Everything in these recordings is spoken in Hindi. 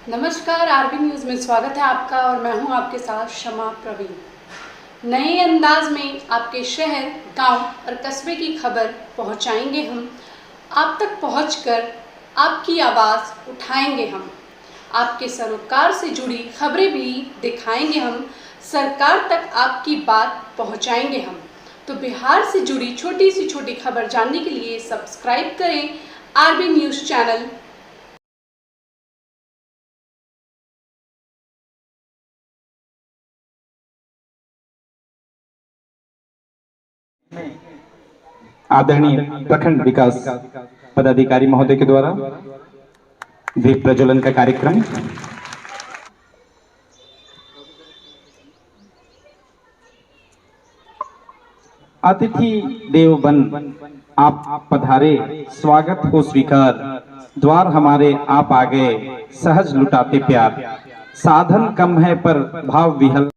नमस्कार, आरबी न्यूज़ में स्वागत है आपका और मैं हूं आपके साथ शमा प्रवीण। नए अंदाज में आपके शहर, गांव और कस्बे की खबर पहुंचाएंगे हम। आप तक पहुंचकर आपकी आवाज़ उठाएंगे हम। आपके सरोकार से जुड़ी खबरें भी दिखाएंगे हम। सरकार तक आपकी बात पहुंचाएंगे हम। तो बिहार से जुड़ी छोटी से छोटी खबर जानने के लिए सब्सक्राइब करें आरबी न्यूज़ चैनल। आदरणीय प्रखंड विकास पदाधिकारी महोदय के द्वारा दीप प्रज्वलन का कार्यक्रम। अतिथि देव बन आप पधारे, स्वागत हो स्वीकार। द्वार हमारे आप आ गए, सहज लुटाते प्यार। साधन कम है पर भाव विहल।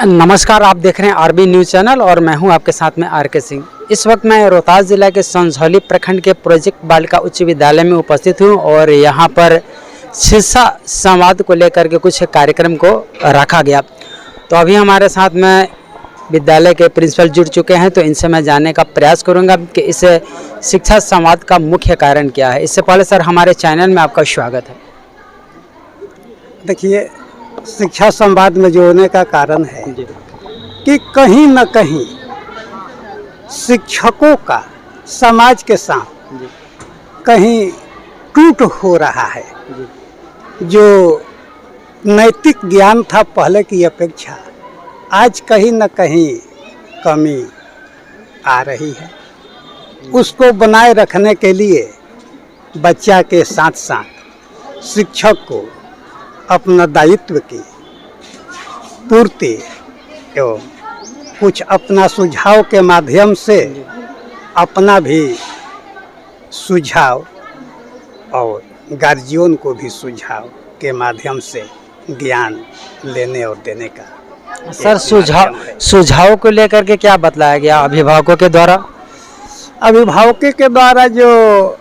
नमस्कार, आप देख रहे हैं आरबी न्यूज़ चैनल और मैं हूं आपके साथ में आर.के. सिंह। इस वक्त मैं रोहतास जिला के संझौली प्रखंड के प्रोजेक्ट बालिका उच्च विद्यालय में उपस्थित हूं और यहां पर शिक्षा संवाद को लेकर के कुछ कार्यक्रम को रखा गया। तो अभी हमारे साथ में विद्यालय के प्रिंसिपल जुड़ चुके हैं, तो इनसे मैं जानने का प्रयास करूंगा कि इस शिक्षा संवाद का मुख्य कारण क्या है। इससे पहले सर, हमारे चैनल में आपका स्वागत है। देखिए, शिक्षा संवाद में जोड़ने का कारण है कि कहीं न कहीं शिक्षकों का समाज के साथ कहीं टूट हो रहा है। जो नैतिक ज्ञान था पहले की अपेक्षा आज कहीं न कहीं कमी आ रही है। उसको बनाए रखने के लिए बच्चा के साथ साथ शिक्षक को अपना दायित्व की पूर्ति एवं कुछ अपना सुझाव के माध्यम से अपना भी सुझाव और गार्जियन को भी सुझाव के माध्यम से ज्ञान लेने और देने का। सर, सुझाव को लेकर के क्या बतलाया गया अभिभावकों के द्वारा? अभिभावकों के द्वारा जो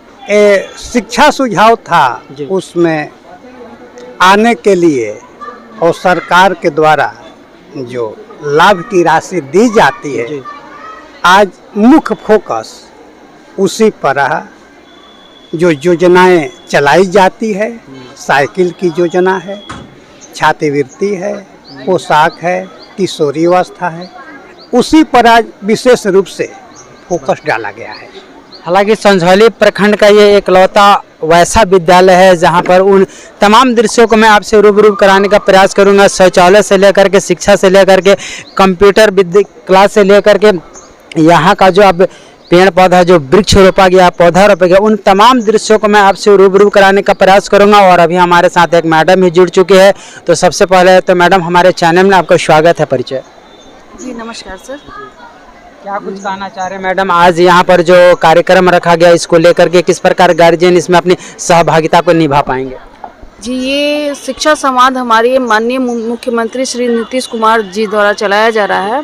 शिक्षा सुझाव था उसमें आने के लिए और सरकार के द्वारा जो लाभ की राशि दी जाती है, आज मुख्य फोकस उसी पर रहा। जो योजनाएं चलाई जाती है, साइकिल की योजना है, छात्रवृत्ति है, पोशाक है, किशोरी अवस्था है, उसी पर आज विशेष रूप से फोकस डाला गया है। हालांकि संझौली प्रखंड का ये एकलौता वैसा विद्यालय है जहां पर उन तमाम दृश्यों को मैं आपसे रूबरू कराने का प्रयास करूंगा। शौचालय से लेकर के शिक्षा से लेकर के कंप्यूटर क्लास से लेकर के यहाँ का जो अब पेड़ पौधा जो वृक्ष रोपा गया, पौधा रोपा गया, उन तमाम दृश्यों को मैं आपसे रूबरू कराने का प्रयास करूंगा। और अभी हमारे साथ एक मैडम भी जुड़ चुके हैं। तो सबसे पहले तो मैडम, हमारे चैनल में आपका स्वागत है। परिचय जी। नमस्कार सर। क्या कुछ कहना चाह रहे हैं मैडम? आज यहाँ पर जो कार्यक्रम रखा गया, इसको लेकर के किस प्रकार गार्जियन इसमें अपनी सहभागिता को निभा पाएंगे? जी, ये शिक्षा संवाद हमारे माननीय मुख्यमंत्री श्री नीतीश कुमार जी द्वारा चलाया जा रहा है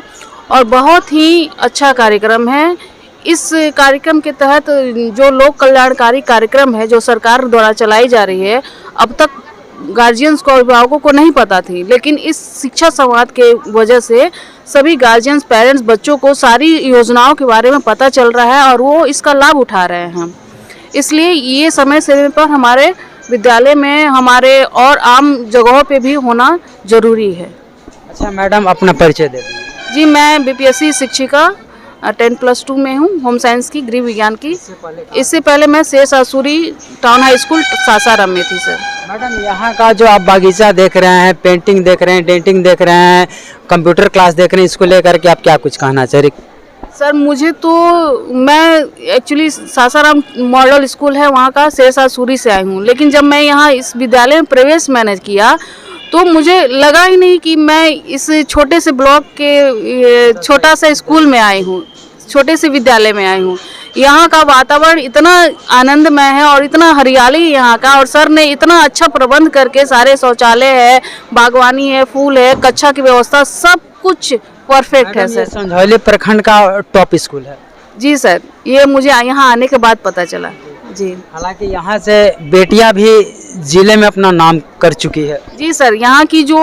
और बहुत ही अच्छा कार्यक्रम है। इस कार्यक्रम के तहत जो लोक कल्याणकारी कार्यक्रम है जो सरकार द्वारा चलाई जा रही है, अब तक गार्जियंस को, अभिभावकों को नहीं पता थी, लेकिन इस शिक्षा संवाद के वजह से सभी गार्जियंस, पेरेंट्स, बच्चों को सारी योजनाओं के बारे में पता चल रहा है और वो इसका लाभ उठा रहे हैं। इसलिए ये समय समय पर हमारे विद्यालय में, हमारे और आम जगहों पे भी होना जरूरी है। अच्छा मैडम, अपना परिचय दे दीजिए। जी, मैं बीपीएससी शिक्षिका 10+2 में हूँ, होम साइंस की, गृह विज्ञान की। इससे पहले मैं शेष आसुरी टाउन हाई स्कूल सासाराम में थी सर। मैडम, यहाँ का जो आप बागीचा देख रहे हैं, पेंटिंग देख रहे हैं, डेंटिंग देख रहे हैं, कंप्यूटर क्लास देख रहे हैं, इसको लेकर के आप क्या कुछ कहना चाह रहे? सर, मुझे तो, मैं एक्चुअली सासाराम मॉडल स्कूल है वहाँ का, शेष आसुरी से आई हूँ, लेकिन जब मैं यहाँ इस विद्यालय में प्रवेश मैंने किया तो मुझे लगा ही नहीं कि मैं इस छोटे से ब्लॉक के छोटा सा स्कूल में आई हूँ, छोटे से विद्यालय में आई हूँ। यहाँ का वातावरण इतना आनंदमय है और इतना हरियाली है यहाँ का, और सर ने इतना अच्छा प्रबंध करके सारे शौचालय है, बागवानी है, फूल है, कक्षा की व्यवस्था, सब कुछ परफेक्ट है सर। संझौली प्रखंड का टॉप स्कूल है। जी सर, ये मुझे यहाँ आने के बाद पता चला जी। हालांकि यहाँ से बेटियां भी जिले में अपना नाम कर चुकी है। जी सर, यहाँ की जो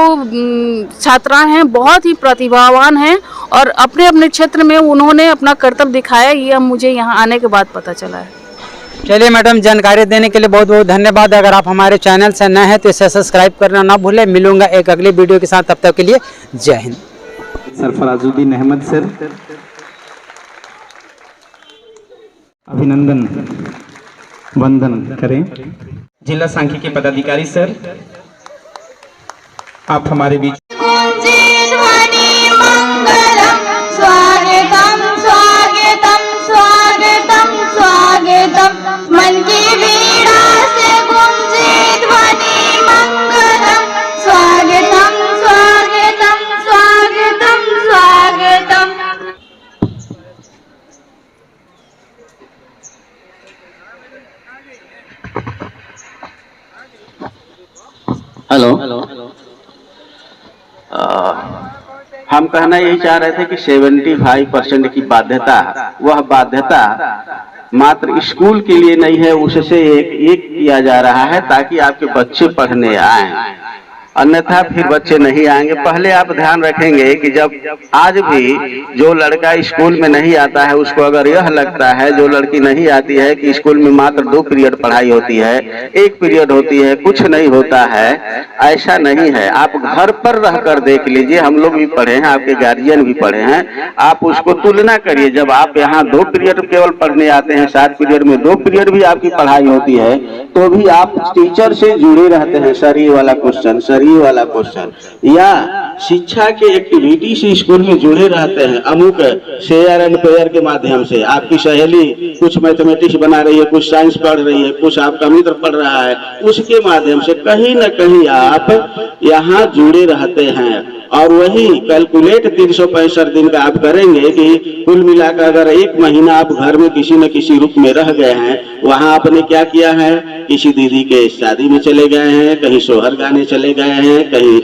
छात्राएं हैं बहुत ही प्रतिभावान हैं और अपने अपने क्षेत्र में उन्होंने अपना कर्तव्य दिखाया, ये मुझे यहाँ आने के बाद पता चला है। चलिए मैडम, जानकारी देने के लिए बहुत बहुत धन्यवाद। अगर आप हमारे चैनल से नए हैं तो इसे सब्सक्राइब करना ना भूलें। मिलूंगा एक अगली वीडियो के साथ, तब तक के लिए जय हिंद। सरफराजुद्दीन अहमद सर, अभिनंदन वंदन करें। जिला सांख्यिकी पदाधिकारी सर, आप हमारे बीच। स्वागतम स्वागतम स्वागतम स्वागतम, मन की वीणा से गूंजे ध्वनि मंगलम। स्वागतम स्वागतम स्वागतम स्वागतम। हेलो, हम कहना यही चाह रहे थे कि 75% की बाध्यता, वह बाध्यता मात्र स्कूल के लिए नहीं है, उससे एक किया जा रहा है ताकि आपके बच्चे पढ़ने आएं, अन्यथा फिर बच्चे नहीं आएंगे। पहले आप ध्यान रखेंगे कि जब आज भी जो लड़का स्कूल में नहीं आता है उसको अगर यह लगता है, जो लड़की नहीं आती है, कि स्कूल में मात्र 2 पीरियड पढ़ाई होती है, 1 पीरियड होती है, कुछ नहीं होता है, ऐसा नहीं है। आप घर पर रहकर देख लीजिए, हम लोग भी पढ़े हैं, आपके गार्जियन भी पढ़े हैं, आप उसको तुलना करिए। जब आप यहाँ 2 पीरियड केवल पढ़ने आते हैं, 7 पीरियड में 2 पीरियड भी आपकी पढ़ाई होती है, तो भी आप टीचर से जुड़े रहते हैं। सर ये वाला क्वेश्चन, सर ये वाला क्वेश्चन, या शिक्षा के एक्टिविटी से स्कूल में जुड़े रहते हैं। अमुक शेयर एंड पेयर के माध्यम से आपकी सहेली कुछ मैथमेटिक्स बना रही है, कुछ साइंस पढ़ रही है, कुछ आपका मित्र पढ़ रहा है, उसके माध्यम से कहीं न कहीं आप यहाँ जुड़े रहते हैं। और वही कैलकुलेट 365 दिन का आप करेंगे कि कुल मिलाकर अगर 1 महीना आप घर में किसी न किसी रूप में रह गए हैं, वहाँ आपने क्या किया है, किसी दीदी के शादी में चले गए हैं, कहीं सोहर गाने चले गए हैं, कहीं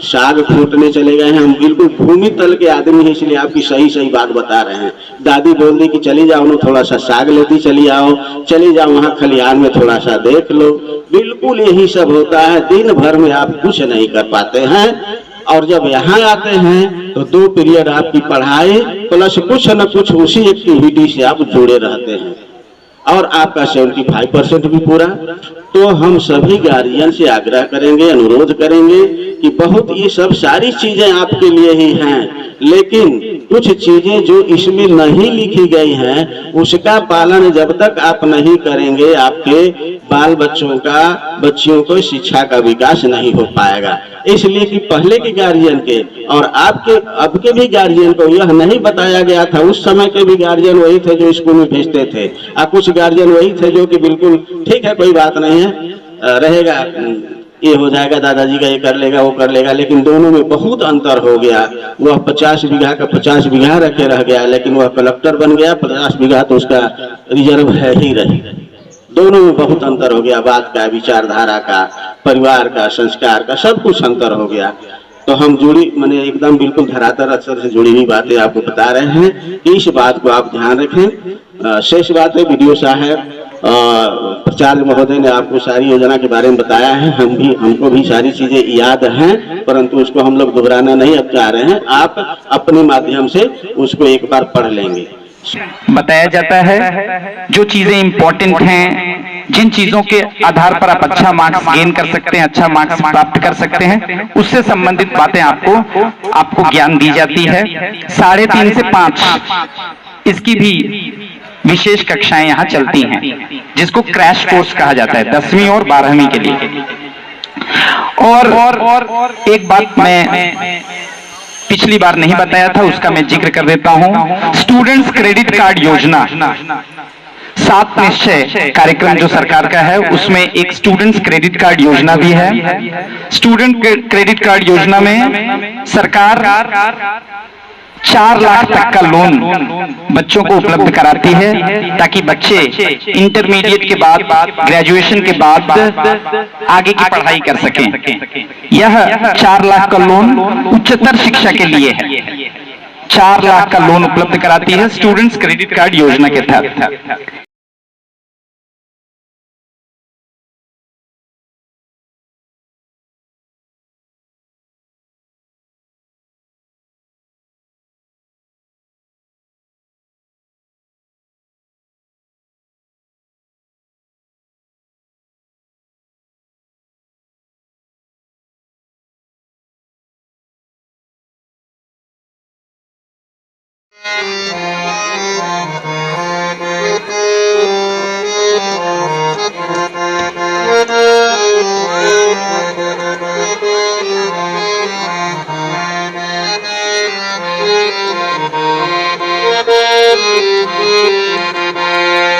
साग फूटने चले गए हैं। हम बिल्कुल भूमि तल के आदमी हैं, इसलिए आपकी सही बात बता रहे हैं। दादी बोल दी कि चली जाओ ना, थोड़ा सा साग लेती चली आओ, चली जाओ वहाँ खलिहान में थोड़ा सा देख लो। बिल्कुल यही सब होता है। दिन भर में आप कुछ नहीं कर पाते हैं, और जब यहाँ आते हैं तो 2 पीरियड आपकी पढ़ाई प्लस कुछ न कुछ उसी एक्टिविटी से आप जुड़े रहते हैं, और आपका 75% भी पूरा। तो हम सभी गार्जियन से आग्रह करेंगे, अनुरोध करेंगे कि बहुत ये सब सारी चीजें आपके लिए ही हैं, लेकिन कुछ चीजें जो इसमें नहीं लिखी गई हैं उसका पालन जब तक आप नहीं करेंगे, आपके बाल बच्चियों को शिक्षा का विकास नहीं हो पाएगा। इसलिए कि पहले के गार्जियन के और अब के भी गार्जियन को यह नहीं बताया गया था। उस समय के भी गार्जियन वही थे जो स्कूल में भेजते थे, और कुछ गार्जियन वही थे जो कि बिल्कुल ठीक है, कोई बात नहीं है, रहेगा, ये हो जाएगा, दादाजी का ये कर लेगा, वो कर लेगा। लेकिन दोनों में बहुत अंतर हो गया। वह 50 बीघा का 50 बीघा रखे रह गया, लेकिन वह कलेक्टर बन गया। 50 बीघा तो उसका रिजर्व है ही रही। दोनों में बहुत अंतर हो गया, बात का, विचारधारा का, परिवार का, संस्कार का, सब कुछ अंतर हो गया। तो हम मैंने एकदम बिल्कुल धरातल अक्षर से जुड़ी हुई बातें आपको बता रहे हैं। इस बात को आप ध्यान रखें। शेष बात है, वीडियो साहब प्राचार्य महोदय ने आपको सारी योजना के बारे में बताया है। हमको भी सारी चीजें याद हैं, परंतु उसको हम लोग दोहराना नहीं अब चाह रहे हैं। आप अपने माध्यम से उसको एक बार पढ़ लेंगे। बताया जाता है जो चीजें इंपॉर्टेंट हैं, जिन चीजों के आधार पर आप अच्छा मार्क्स गेन कर सकते हैं, अच्छा मार्क्स प्राप्त कर सकते हैं, उससे संबंधित बातें आपको ज्ञान दी जाती है। 3.5 से 5 इसकी भी विशेष कक्षाएं यहाँ चलती हैं, जिसको क्रैश कोर्स कहा जाता है 10वीं और 12वीं के लिए। और एक बात मैं पिछली बार नहीं बताया था, उसका मैं जिक्र कर देता हूं। स्टूडेंट्स क्रेडिट कार्ड योजना 7 निश्चय कार्यक्रम जो सरकार का है, उसमें एक स्टूडेंट्स क्रेडिट कार्ड योजना भी है। स्टूडेंट क्रेडिट कार्ड योजना में सरकार 4 लाख तक का लोन बच्चों को उपलब्ध कराती है, ताकि बच्चे इंटरमीडिएट के बाद, ग्रेजुएशन के बाद आगे की पढ़ाई कर सकें। यह 4 लाख का लोन उच्चतर शिक्षा के लिए है। 4 लाख का लोन उपलब्ध कराती है स्टूडेंट्स क्रेडिट कार्ड योजना के तहत।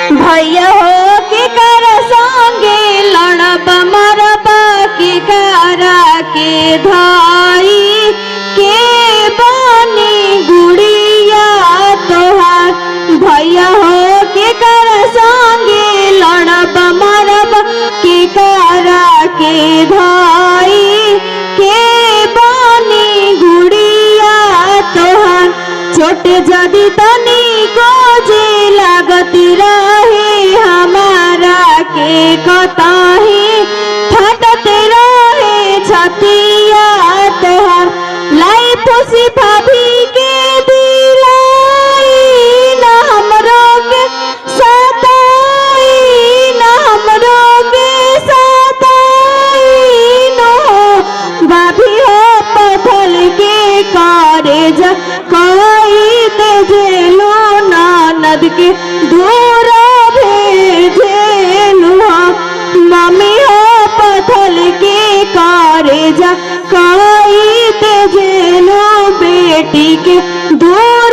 भैया हो के कर संगे लड़ब मरब के करा के धाई के बनी गुड़िया तोहार। भैया हो के कर संगे लड़ब मरब के करा के धाई के बनी गुड़िया तोहार। छोटे जदी तनी को जे लागती रहे हमारा के कताही फटते रहे छतिया तोहर। लाई खुशी भाभी के दिलाई न हमरो के सताई, न हमरो के सताई नो। भाभी हो पथल के करे जा कोई तेजेलो ननद के दूर भेजेलू। मम्मी हो पथल के करे जा कोई तेजेलो बेटी के दूर